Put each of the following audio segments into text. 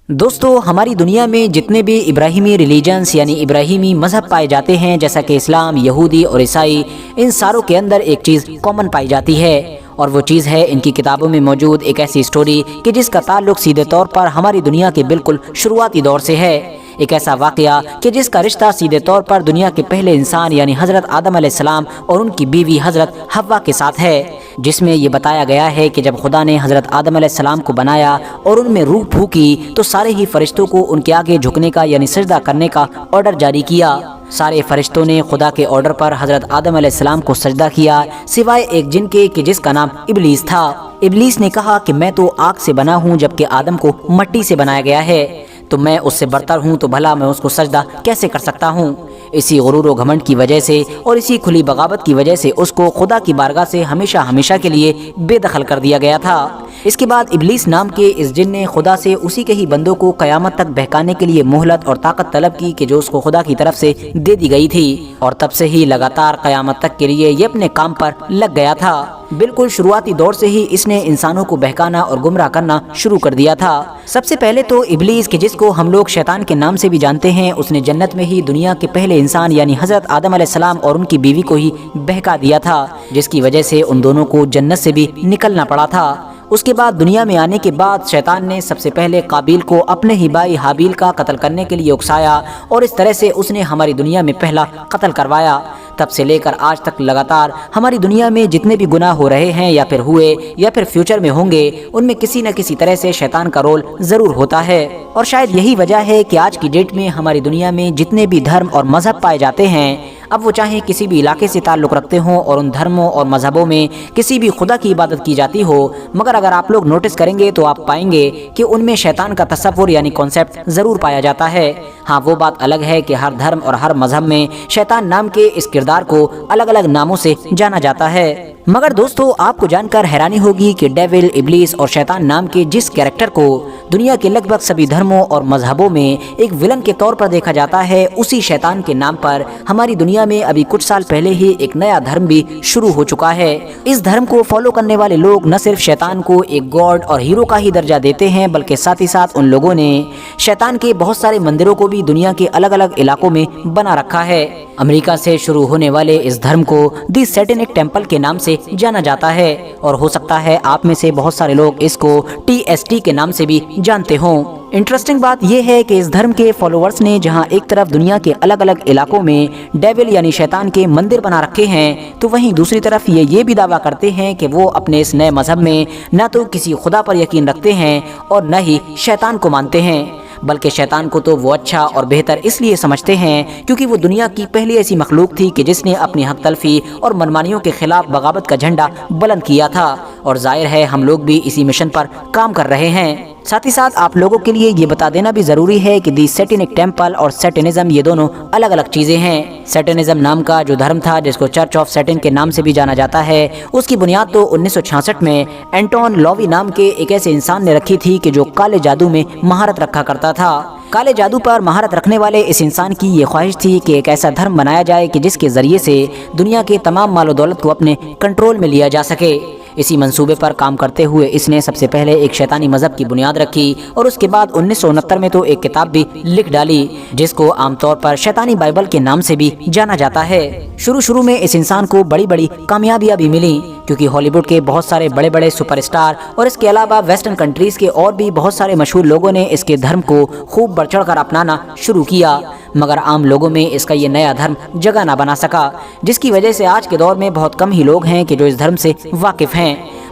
दोस्तों, हमारी दुनिया में जितने भी इब्राहिमी रिलीजन्स यानी इब्राहिमी मज़हब पाए जाते हैं, जैसा कि इस्लाम, यहूदी और ईसाई, इन सारों के अंदर एक चीज़ कॉमन पाई जाती है और वो चीज़ है इनकी किताबों में मौजूद एक ऐसी स्टोरी कि जिसका ताल्लुक सीधे तौर पर हमारी दुनिया के बिल्कुल शुरुआती दौर से है। एक ऐसा वाक़या कि जिसका रिश्ता सीधे तौर पर दुनिया के पहले इंसान यानी हज़रत आदम अलैहिस्सलाम और उनकी बीवी हज़रत हव्वा के साथ है, जिसमें ये बताया गया है कि जब खुदा ने हज़रत आदम अलैहिस्सलाम को बनाया और उनमें रूह फूंकी तो सारे ही फरिश्तों को उनके आगे झुकने का यानी सजदा करने का ऑर्डर जारी किया। सारे फरिश्तों ने खुदा के ऑर्डर पर हज़रत आदम अलैहिस्सलाम को सजदा किया, सिवाय एक जिन के कि जिसका नाम इब्लीस था। इब्लीस ने कहा कि मैं तो आग से बना हूँ जबकि आदम को मिट्टी से बनाया गया है, तो मैं उससे बरतर हूँ, तो भला मैं उसको सजदा कैसे कर सकता हूँ। इसी गुरूर व घमंड की वजह से और इसी खुली बगावत की वजह से उसको खुदा की बारगाह से हमेशा हमेशा के लिए बेदखल कर दिया गया था। इसके बाद इब्लीस नाम के इस जिन ने खुदा से उसी के ही बंदों को क़यामत तक बहकाने के लिए मोहलत और ताकत तलब की कि जो उसको खुदा की तरफ से दे दी गई थी, और तब से ही लगातार क़यामत तक के लिए ये अपने काम पर लग गया था। बिल्कुल शुरुआती दौर से ही इसने इंसानों को बहकाना और गुमराह करना शुरू कर दिया था। सबसे पहले तो इब्लीस के जिसको हम लोग शैतान के नाम से भी जानते हैं, उसने जन्नत में ही दुनिया के पहले इंसान यानी हज़रत आदम अलैहिस्सलाम और उनकी बीवी को ही बहका दिया था, जिसकी वजह से उन दोनों को जन्नत से भी निकलना पड़ा था। उसके बाद दुनिया में आने के बाद शैतान ने सबसे पहले काबिल को अपने ही भाई हाबिल का कत्ल करने के लिए उकसाया और इस तरह से उसने हमारी दुनिया में पहला कत्ल करवाया। तब से लेकर आज तक लगातार हमारी दुनिया में जितने भी गुनाह हो रहे हैं या फिर हुए या फिर फ्यूचर में होंगे, उनमें किसी न किसी तरह से शैतान का रोल ज़रूर होता है। और शायद यही वजह है कि आज की डेट में हमारी दुनिया में जितने भी धर्म और मज़हब पाए जाते हैं, अब वो चाहे किसी भी इलाके से ताल्लुक़ रखते हों और उन धर्मों और मज़हबों में किसी भी खुदा की इबादत की जाती हो, मगर अगर आप लोग नोटिस करेंगे तो आप पाएंगे कि उनमें शैतान का तसव्वुर यानी कॉन्सेप्ट ज़रूर पाया जाता है। हाँ, वो बात अलग है कि हर धर्म और हर मज़हब में शैतान नाम के इस किरदार को अलग अलग नामों से जाना जाता है। मगर दोस्तों, आपको जानकर हैरानी होगी कि डेविल, इब्लीस और शैतान नाम के जिस कैरेक्टर को दुनिया के लगभग सभी धर्मों और मजहबों में एक विलन के तौर पर देखा जाता है, उसी शैतान के नाम पर हमारी दुनिया में अभी कुछ साल पहले ही एक नया धर्म भी शुरू हो चुका है। इस धर्म को फॉलो करने वाले लोग न सिर्फ शैतान को एक गॉड और हीरो का ही दर्जा देते हैं, बल्कि साथ ही साथ उन लोगों ने शैतान के बहुत सारे मंदिरों को भी दुनिया के अलग अलग इलाकों में बना रखा है। अमेरिका से शुरू होने वाले इस धर्म को दी सैटेनिक टेम्पल के नाम से जाना जाता है, और हो सकता है आप में से बहुत सारे लोग इसको TST के नाम से भी जानते हों। इंटरेस्टिंग बात यह है कि इस धर्म के फॉलोअर्स ने जहां एक तरफ दुनिया के अलग अलग इलाकों में डेविल यानी शैतान के मंदिर बना रखे हैं, तो वहीं दूसरी तरफ ये भी दावा करते हैं कि वो अपने इस नए मजहब में न तो किसी खुदा पर यकीन रखते हैं और न ही शैतान को मानते हैं, बल्कि शैतान को तो वो अच्छा और बेहतर इसलिए समझते हैं क्योंकि वो दुनिया की पहली ऐसी मखलूक थी कि जिसने अपनी हक तलफी और मनमानियों के खिलाफ बगावत का झंडा बुलंद किया था, और जाहिर है हम लोग भी इसी मिशन पर काम कर रहे हैं। साथ ही साथ आप लोगों के लिए ये बता देना भी ज़रूरी है कि दी सैटेनिक टेम्पल और सैटेनिज्म ये दोनों अलग अलग चीज़ें हैं। सैटेनिज्म नाम का जो धर्म था, जिसको चर्च ऑफ सैटन के नाम से भी जाना जाता है, उसकी बुनियाद तो 1966 में एंटोन लॉवी नाम के एक ऐसे इंसान ने रखी थी कि जो काले जादू में महारत रखा करता था। काले जादू पर महारत रखने वाले इस इंसान की ये ख्वाहिश थी कि एक ऐसा धर्म बनाया जाए कि जिसके ज़रिए से दुनिया के तमाम मालो दौलत को अपने कंट्रोल में लिया जा सके। इसी मंसूबे पर काम करते हुए इसने सबसे पहले एक शैतानी मजहब की बुनियाद रखी और उसके बाद 1969 में तो एक किताब भी लिख डाली, जिसको आमतौर पर शैतानी बाइबल के नाम से भी जाना जाता है। शुरू में इस इंसान को बड़ी बड़ी कामयाबियां भी मिली, क्योंकि हॉलीवुड के बहुत सारे बड़े बड़े सुपरस्टार और इसके अलावा वेस्टर्न कंट्रीज के और भी बहुत सारे मशहूर लोगों ने इसके धर्म को खूब बढ़ चढ़ कर अपनाना शुरू किया, मगर आम लोगों में इसका ये नया धर्म जगह ना बना सका, जिसकी वजह से आज के दौर में बहुत कम ही लोग हैं कि जो इस धर्म से वाकिफ हैं।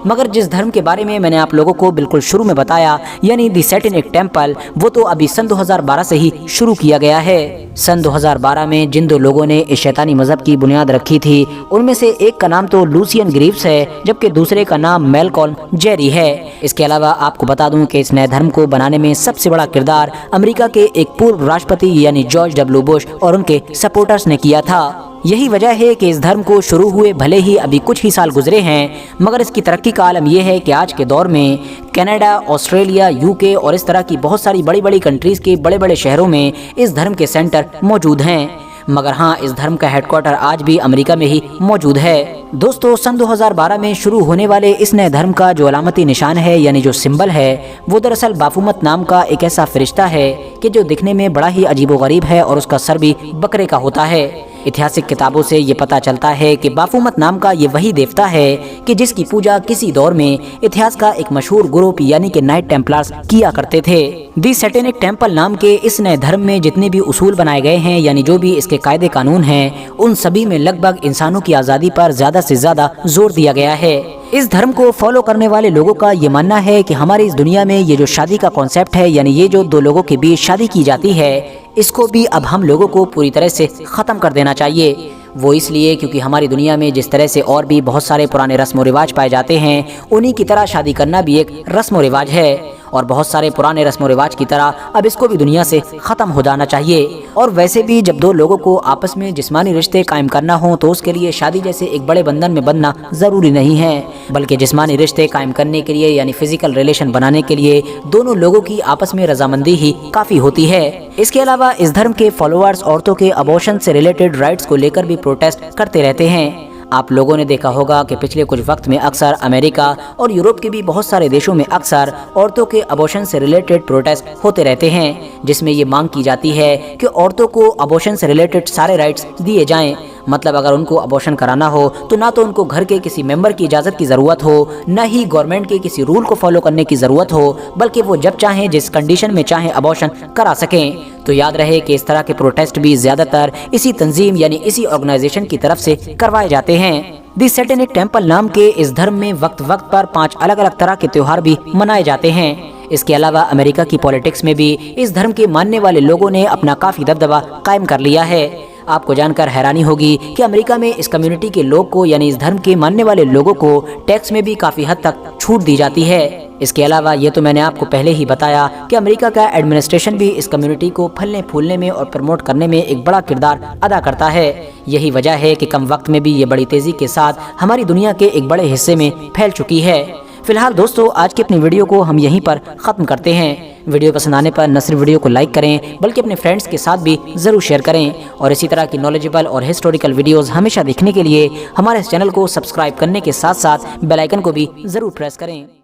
मगर जिस धर्म के बारे में मैंने आप लोगों को बिल्कुल शुरू में बताया, यानी दी सैटेनिक टेम्पल, वो तो अभी सन 2012 से ही शुरू किया गया है। सन 2012 में जिन दो लोगों ने इस शैतानी मजहब की बुनियाद रखी थी, उनमें से एक का नाम तो लूसियन ग्रीव्स है, जबकि दूसरे का नाम मैलकॉल्म जेरी है। इसके अलावा आपको बता दूं कि इस नए धर्म को बनाने में सबसे बड़ा किरदार अमेरिका के एक पूर्व राष्ट्रपति यानी जॉर्ज W बुश और उनके सपोर्टर्स ने किया था। यही वजह है कि इस धर्म को शुरू हुए भले ही अभी कुछ ही साल गुजरे हैं, मगर इसकी तरक्की का आलम यह है कि आज के दौर में कनाडा, ऑस्ट्रेलिया, UK और इस तरह की बहुत सारी बड़ी बड़ी कंट्रीज के बड़े बड़े शहरों में इस धर्म के सेंटर मौजूद हैं। मगर हाँ, इस धर्म का हेडक्वार्टर आज भी अमेरिका में ही मौजूद है। दोस्तों सन 2012 में शुरू होने वाले इस नए धर्म का जो अलामती निशान है यानी जो सिंबल है वो दरअसल बाफूमत नाम का एक ऐसा फरिश्ता है कि जो दिखने में बड़ा ही अजीबोगरीब है और उसका सर भी बकरे का होता है। ऐतिहासिक किताबों से ये पता चलता है कि बाफूमत नाम का ये वही देवता है कि जिसकी पूजा किसी दौर में इतिहास का एक मशहूर ग्रुप यानी कि नाइट टेम्पलर्स किया करते थे। दी सैटेनिक टेम्पल नाम के इस नए धर्म में जितने भी उसूल बनाए गए हैं यानी जो भी इसके कायदे कानून हैं उन सभी में लगभग इंसानों की आज़ादी पर ज़्यादा से ज़्यादा जोर दिया गया है। इस धर्म को फॉलो करने वाले लोगों का ये मानना है कि हमारी इस दुनिया में ये जो शादी का कॉन्सेप्ट है यानी ये जो दो लोगों के बीच शादी की जाती है इसको भी अब हम लोगों को पूरी तरह से ख़त्म कर देना चाहिए। वो इसलिए क्योंकि हमारी दुनिया में जिस तरह से और भी बहुत सारे पुराने रस्म व रिवाज पाए जाते हैं उन्हीं की तरह शादी करना भी एक रस्म व रिवाज है और बहुत सारे पुराने रस्म व रिवाज की तरह अब इसको भी दुनिया से ख़त्म हो जाना चाहिए। और वैसे भी जब दो लोगों को आपस में जिस्मानी रिश्ते कायम करना हो तो उसके लिए शादी जैसे एक बड़े बंधन में बंधना ज़रूरी नहीं है, बल्कि जिस्मानी रिश्ते कायम करने के लिए यानी फिजिकल रिलेशन बनाने के लिए दोनों लोगों की आपस में रजामंदी ही काफ़ी होती है। इसके अलावा इस धर्म के फॉलोअर्स औरतों के अबॉर्शन से रिलेटेड राइट्स को लेकर भी प्रोटेस्ट करते रहते हैं। आप लोगों ने देखा होगा कि पिछले कुछ वक्त में अक्सर अमेरिका और यूरोप के भी बहुत सारे देशों में अक्सर औरतों के अबॉर्शन से रिलेटेड प्रोटेस्ट होते रहते हैं, जिसमें ये मांग की जाती है कि औरतों को अबॉर्शन से रिलेटेड सारे राइट्स दिए जाएं। मतलब अगर उनको अबॉर्शन कराना हो तो ना तो उनको घर के किसी मेंबर की इजाज़त की ज़रूरत हो, न ही गवर्नमेंट के किसी रूल को फॉलो करने की ज़रूरत हो, बल्कि वो जब चाहें जिस कंडीशन में चाहें अबॉर्शन करा सकें। तो याद रहे कि इस तरह के प्रोटेस्ट भी ज़्यादातर इसी तंजीम यानी इसी ऑर्गेनाइजेशन की तरफ से करवाए जाते हैं। दी सैटेनिक टेम्पल नाम के इस धर्म में वक्त वक्त पर 5 अलग अलग तरह के त्योहार भी मनाए जाते हैं। इसके अलावा अमेरिका की पॉलिटिक्स में भी इस धर्म के मानने वाले लोगों ने अपना काफ़ी दबदबा कायम कर लिया है। आपको जानकर हैरानी होगी कि अमेरिका में इस कम्युनिटी के लोग को यानी इस धर्म के मानने वाले लोगों को टैक्स में भी काफ़ी हद तक छूट दी जाती है। इसके अलावा ये तो मैंने आपको पहले ही बताया कि अमेरिका का एडमिनिस्ट्रेशन भी इस कम्युनिटी को फलने फूलने में और प्रमोट करने में एक बड़ा किरदार अदा करता है। यही वजह है कि कम वक्त में भी ये बड़ी तेज़ी के साथ हमारी दुनिया के एक बड़े हिस्से में फैल चुकी है। फिलहाल दोस्तों आज की अपनी वीडियो को हम यहीं पर ख़त्म करते हैं। वीडियो पसंद आने पर न सिर्फ वीडियो को लाइक करें बल्कि अपने फ्रेंड्स के साथ भी ज़रूर शेयर करें और इसी तरह की नॉलेजेबल और हिस्टोरिकल वीडियोस हमेशा देखने के लिए हमारे इस चैनल को सब्सक्राइब करने के साथ साथ बेल आइकन को भी ज़रूर प्रेस करें।